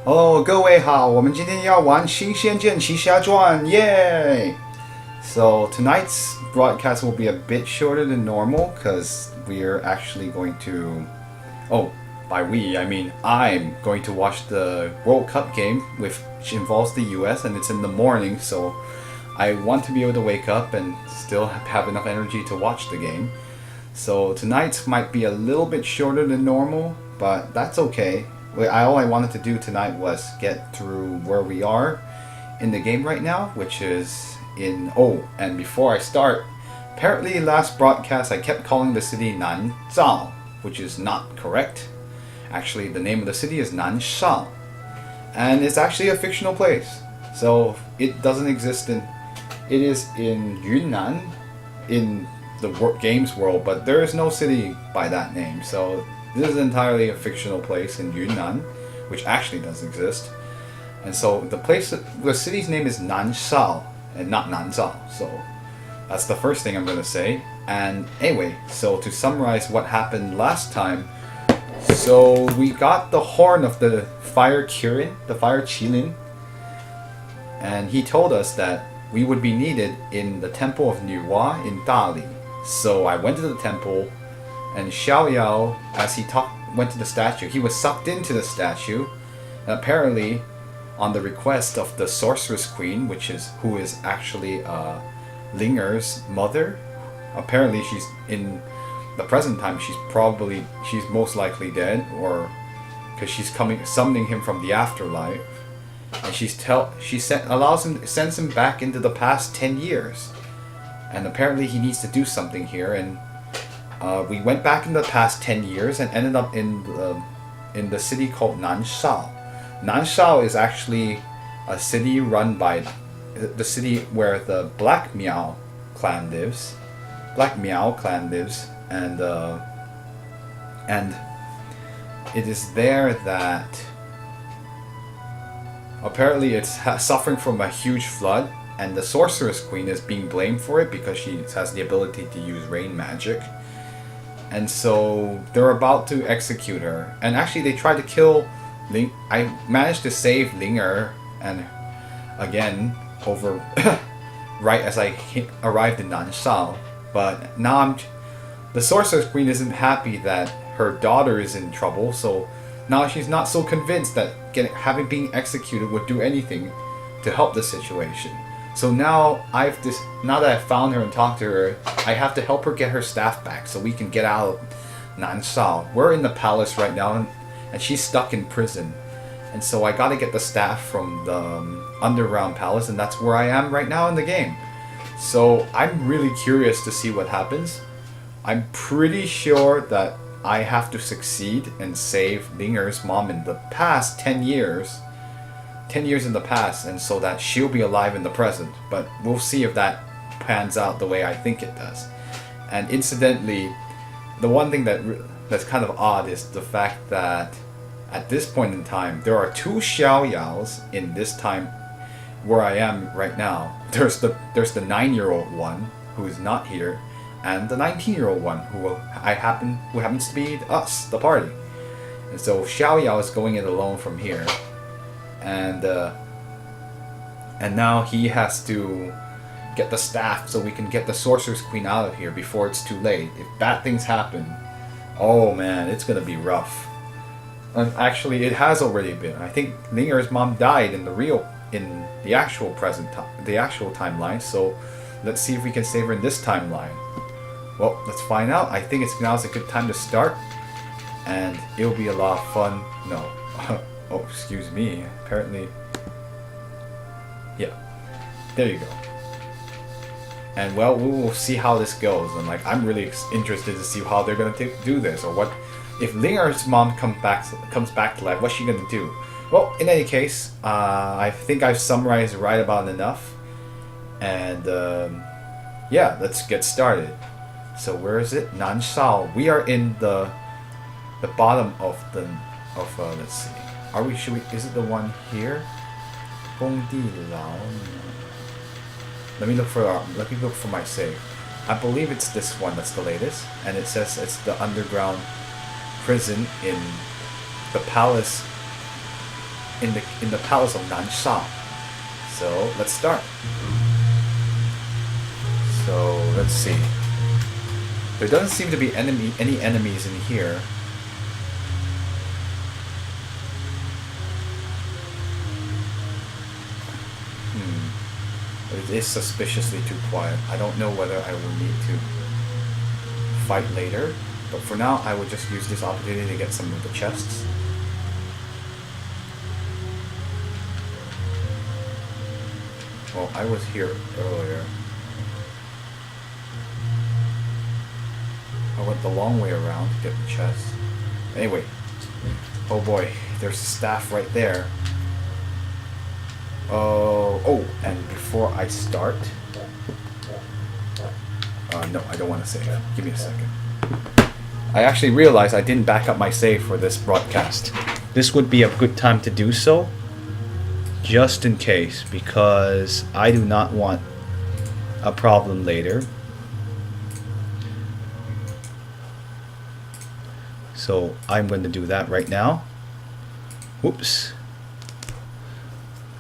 哦，各位好，我们今天要玩《新仙剑奇侠传》耶！So tonight's broadcast will be a bit shorter than normal because we're actually going to. Oh, by we I mean I'm going to watch the World Cup game, which involves the U.S. and it's in the morning, so I want to be able to wake up and still have enough energy to watch the game. So tonight's might be a little bit shorter than normal, but that's okay. All I wanted to do tonight was get through where we are in the game right now, which is in... Oh, and before I start, apparently last broadcast I kept calling the city Nanzhao, which is not correct. Actually, the name of the city is Nansha, and it's actually a fictional place. So it doesn't exist in... It is in Yunnan, in the games world, but there is no city by that name, so... This is entirely a fictional place in Yunnan, which actually does exist. And so the city's name is Nansha, and not Nanzhao. So that's the first thing I'm going to say. And anyway, so to summarize what happened last time, so we got the horn of the fire Kirin, the fire Qilin, and he told us that we would be needed in the temple of Nuwa in Dali. So I went to the temple, and Xiao Yao, as he went to the statue, he was sucked into the statue. And apparently, on the request of the Sorceress Queen, who is actually Linger's mother. Apparently, she's in the present time. She's most likely dead, or because she's summoning him from the afterlife, and sends him back into the past 10 years. And apparently, he needs to do something here, and. We went back in the past 10 years and ended up in the city called Nanshao. Nanshao is actually a city run by the city where the Black Miao clan lives. And it is there that apparently it's suffering from a huge flood, and the Sorceress Queen is being blamed for it because she has the ability to use rain magic. And so they're about to execute her. And actually they tried to kill Ling. I managed to save Linger and again over right as I arrived in Nanshao. But now the Sorceress Queen isn't happy that her daughter is in trouble, so now she's not so convinced that having being executed would do anything to help the situation. So now that I've found her and talked to her, I have to help her get her staff back so we can get out of Nanshao. We're in the palace right now, and she's stuck in prison. And so I gotta get the staff from the underground palace, and that's where I am right now in the game. So I'm really curious to see what happens. I'm pretty sure that I have to succeed and save Linger's mom in the past 10 years. 10 years in the past, and so that she'll be alive in the present, but we'll see if that pans out the way I think it does. And incidentally, the one thing that's kind of odd is the fact that at this point in time there are two Xiao Yaos in this time where I am right now. There's the 9-year-old one who is not here, and the 19-year-old one who happens to be us, the party. And so Xiao Yao is going it alone from here. And now he has to get the staff so we can get the Sorceress Queen out of here before it's too late. If bad things happen, oh man, it's gonna be rough. Actually, it has already been. I think Linger's mom died in the actual timeline. So let's see if we can save her in this timeline. Well, let's find out. I think now's a good time to start, and it'll be a lot of fun. No. Oh, excuse me. Apparently, yeah. There you go. And well, we will see how this goes. And I'm really interested to see how they're gonna do this, or what if Linger's mom comes back to life. What's she gonna do? Well, in any case, I think I've summarized right about enough. And yeah, let's get started. So where is it? Nanshao. We are in the bottom of let's see. Is it the one here? Gongdi Lao. Let me look for my save. I believe it's this one that's the latest, and it says it's the underground prison in the palace in the palace of Nansha. So let's start. So let's see. There doesn't seem to be any enemies in here. But it is suspiciously too quiet. I don't know whether I will need to fight later, but for now I will just use this opportunity to get some of the chests. Well, I was here earlier. I went the long way around to get the chest. Anyway. Oh boy, there's a staff right there. Oh, and before I start... no, I don't want to save. Give me a second. I actually realized I didn't back up my save for this broadcast. This would be a good time to do so. Just in case, because I do not want a problem later. So I'm going to do that right now. Whoops.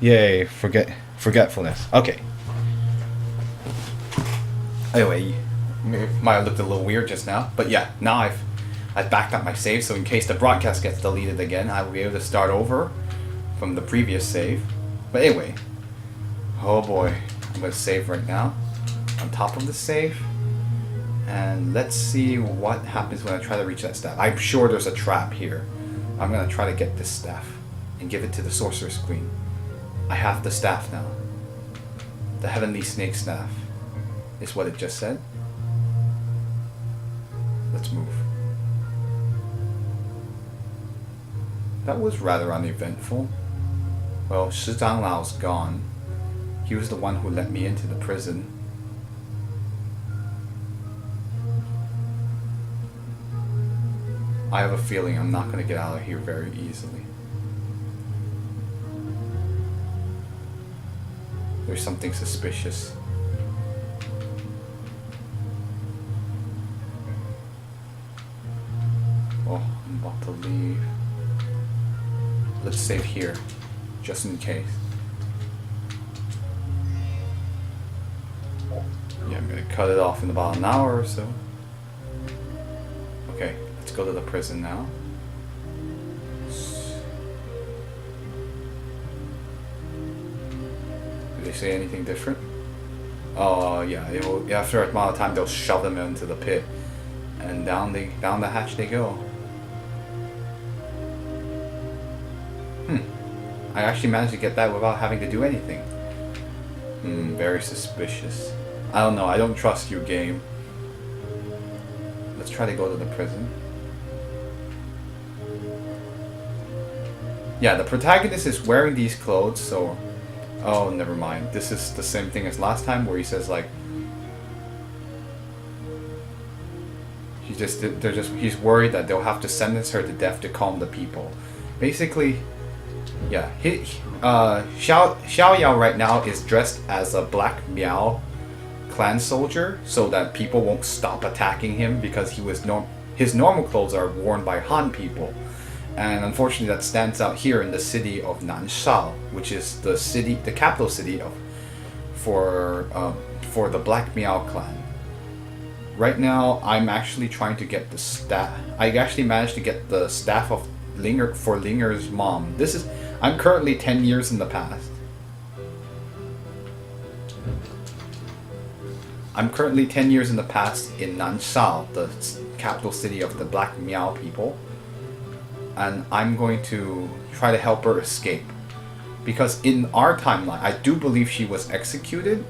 Yay, forgetfulness. Okay. Anyway, might have looked a little weird just now, but yeah, now I've backed up my save, so in case the broadcast gets deleted again, I will be able to start over from the previous save. But anyway, oh boy, I'm going to save right now, on top of the save, and let's see what happens when I try to reach that staff. I'm sure there's a trap here. I'm going to try to get this staff and give it to the Sorceress Queen. I have the staff now. The Heavenly Snake Staff is what it just said. Let's move. That was rather uneventful. Well, Shi Zhanglao's gone. He was the one who let me into the prison. I have a feeling I'm not going to get out of here very easily. There's something suspicious. Oh, I'm about to leave. Let's save here, just in case. Yeah, I'm gonna cut it off in about an hour or so. Okay, let's go to the prison now. Did they say anything different? Oh yeah, after a amount of time they'll shove them into the pit, and down the hatch they go. I actually managed to get that without having to do anything. Very suspicious. I don't know, I don't trust you, game. Let's try to go to the prison. Yeah, the protagonist is wearing these clothes, so... Oh, never mind. This is the same thing as last time, where he says, like... He's worried that they'll have to sentence her to death to calm the people. Basically... Yeah, Xiao Yao right now is dressed as a Black Miao clan soldier, so that people won't stop attacking him, because his normal clothes are worn by Han people, and unfortunately that stands out here in the city of Nansha, which is the capital city for the Black Miao clan. Right now, I'm actually trying to get the staff. I actually managed to get the staff of Linger's mom. I'm currently 10 years in the past. I'm currently 10 years in the past in Nansha, the capital city of the Black Miao people. And I'm going to try to help her escape. Because in our timeline, I do believe she was executed.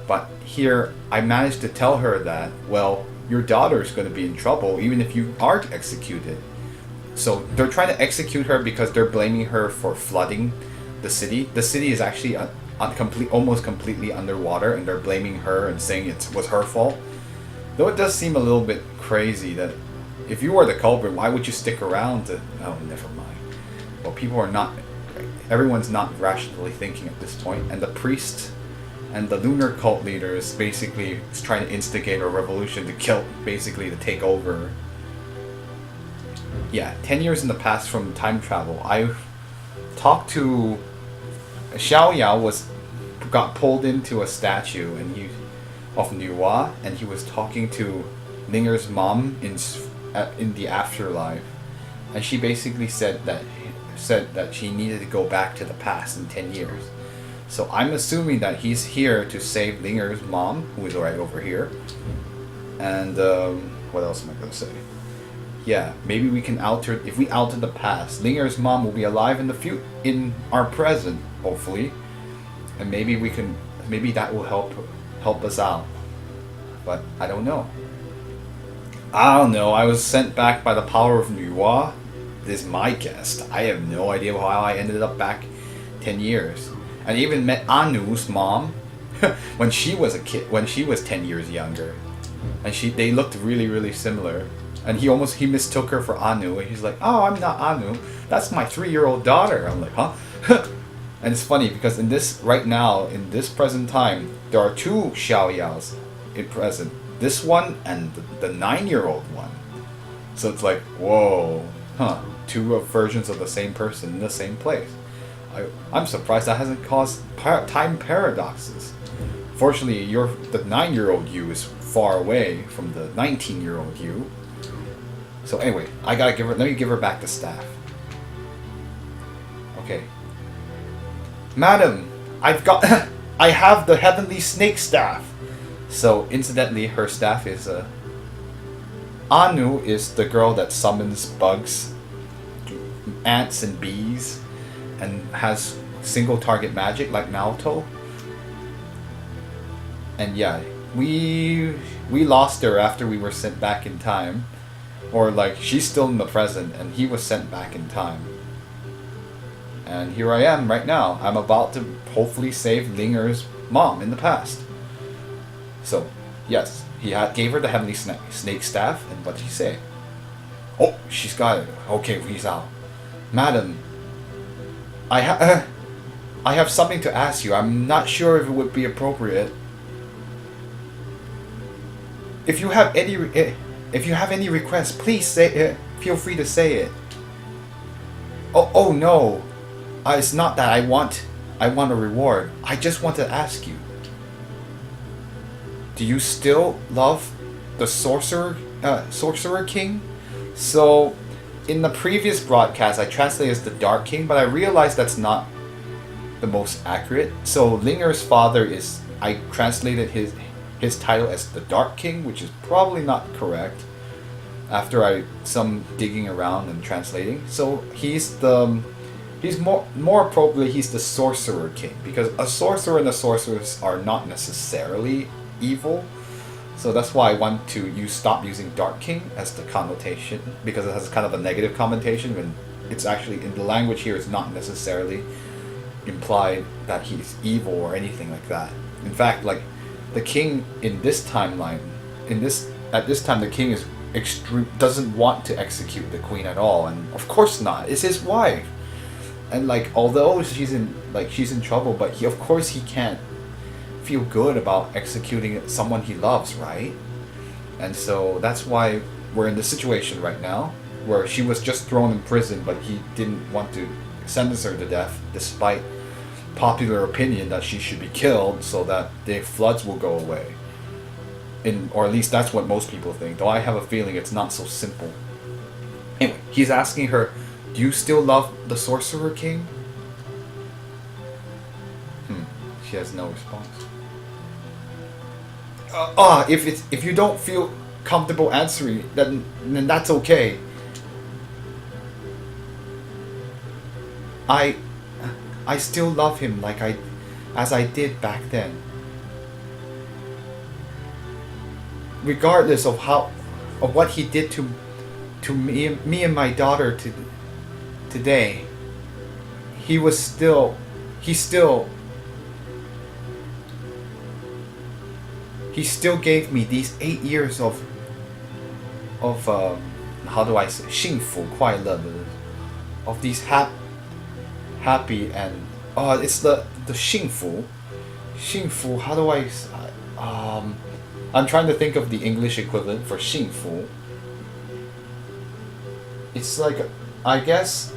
But here, I managed to tell her that, well, your daughter is going to be in trouble even if you aren't executed. So they're trying to execute her because they're blaming her for flooding the city. The city is actually almost completely underwater, and they're blaming her and saying it was her fault. Though it does seem a little bit crazy that if you were the culprit, why would you stick around to... Oh, never mind. Well, people are not... Everyone's not rationally thinking at this point, and the priest and the lunar cult leader is basically trying to instigate a revolution to take over. Yeah, 10 years in the past from time travel. talked to Xiao Yao got pulled into a statue and he of Nuwa, and he was talking to Linger's mom in the afterlife, and she basically said that she needed to go back to the past in 10 years. So I'm assuming that he's here to save Linger's mom, who is right over here. And what else am I gonna say? Yeah, maybe we can if we alter the past, Linger's mom will be alive in our present, hopefully, and maybe that will help us out. But I don't know. I was sent back by the power of Nuwa. This is my guess. I have no idea how I ended up back 10 years. I even met Anu's mom when she was a kid, when she was 10 years younger. And they looked really, really similar. And he mistook her for Anu, and he's like, "Oh, I'm not Anu. That's my 3-year-old daughter." I'm like, "Huh?" And it's funny because in this present time, there are 2 Xiao Yaos in present. This one and the 9-year-old one. So it's like, whoa, 2 versions of the same person in the same place. I'm surprised that hasn't caused time paradoxes. Fortunately, the 9-year-old you is far away from the 19-year-old you. So anyway, let me give her back the staff. Okay. Madam, I have the heavenly snake staff. So incidentally, her staff is Anu is the girl that summons bugs, ants and bees, and has single target magic like Naoto. And yeah, we lost her after we were sent back in time. Or like, she's still in the present and he was sent back in time. And here I am right now. I'm about to hopefully save Linger's mom in the past. So, yes, gave her the heavenly snake staff, and what did he say? Oh, she's got it. Okay, he's out. Madam, I have something to ask you. I'm not sure if it would be appropriate. If you have any requests, please feel free to say it. Oh no, it's not that I want a reward. I just want to ask you. Do you still love the sorcerer king? So, in the previous broadcast, I translated as the Dark King, but I realized that's not the most accurate. So Linger's father I translated his title as the Dark King, which is probably not correct. After some digging around and translating, so he's more appropriately he's the Sorcerer King, because a sorcerer and a sorceress are not necessarily evil. So that's why I want to stop using Dark King as the connotation, because it has kind of a negative connotation when it's actually in the language here it's not necessarily implied that he's evil or anything like that. In fact, like the king in this timeline, at this time the king is doesn't want to execute the queen at all, and of course not. It's his wife, and like although she's in trouble, but he can't feel good about executing someone he loves, right? And so that's why we're in this situation right now, where she was just thrown in prison, but he didn't want to sentence her to death, despite popular opinion that she should be killed so that the floods will go away. Or at least that's what most people think, though I have a feeling it's not so simple. Anyway, he's asking her, do you still love the Sorcerer King? She has no response. If you don't feel comfortable answering, then that's okay. I still love him as I did back then. Regardless of what he did to me and my daughter today, he still gave me these 8 years of how do I say 幸福快乐 of these happy and it's the 幸福 how do I I'm trying to think of the English equivalent for 幸福. It's like, I guess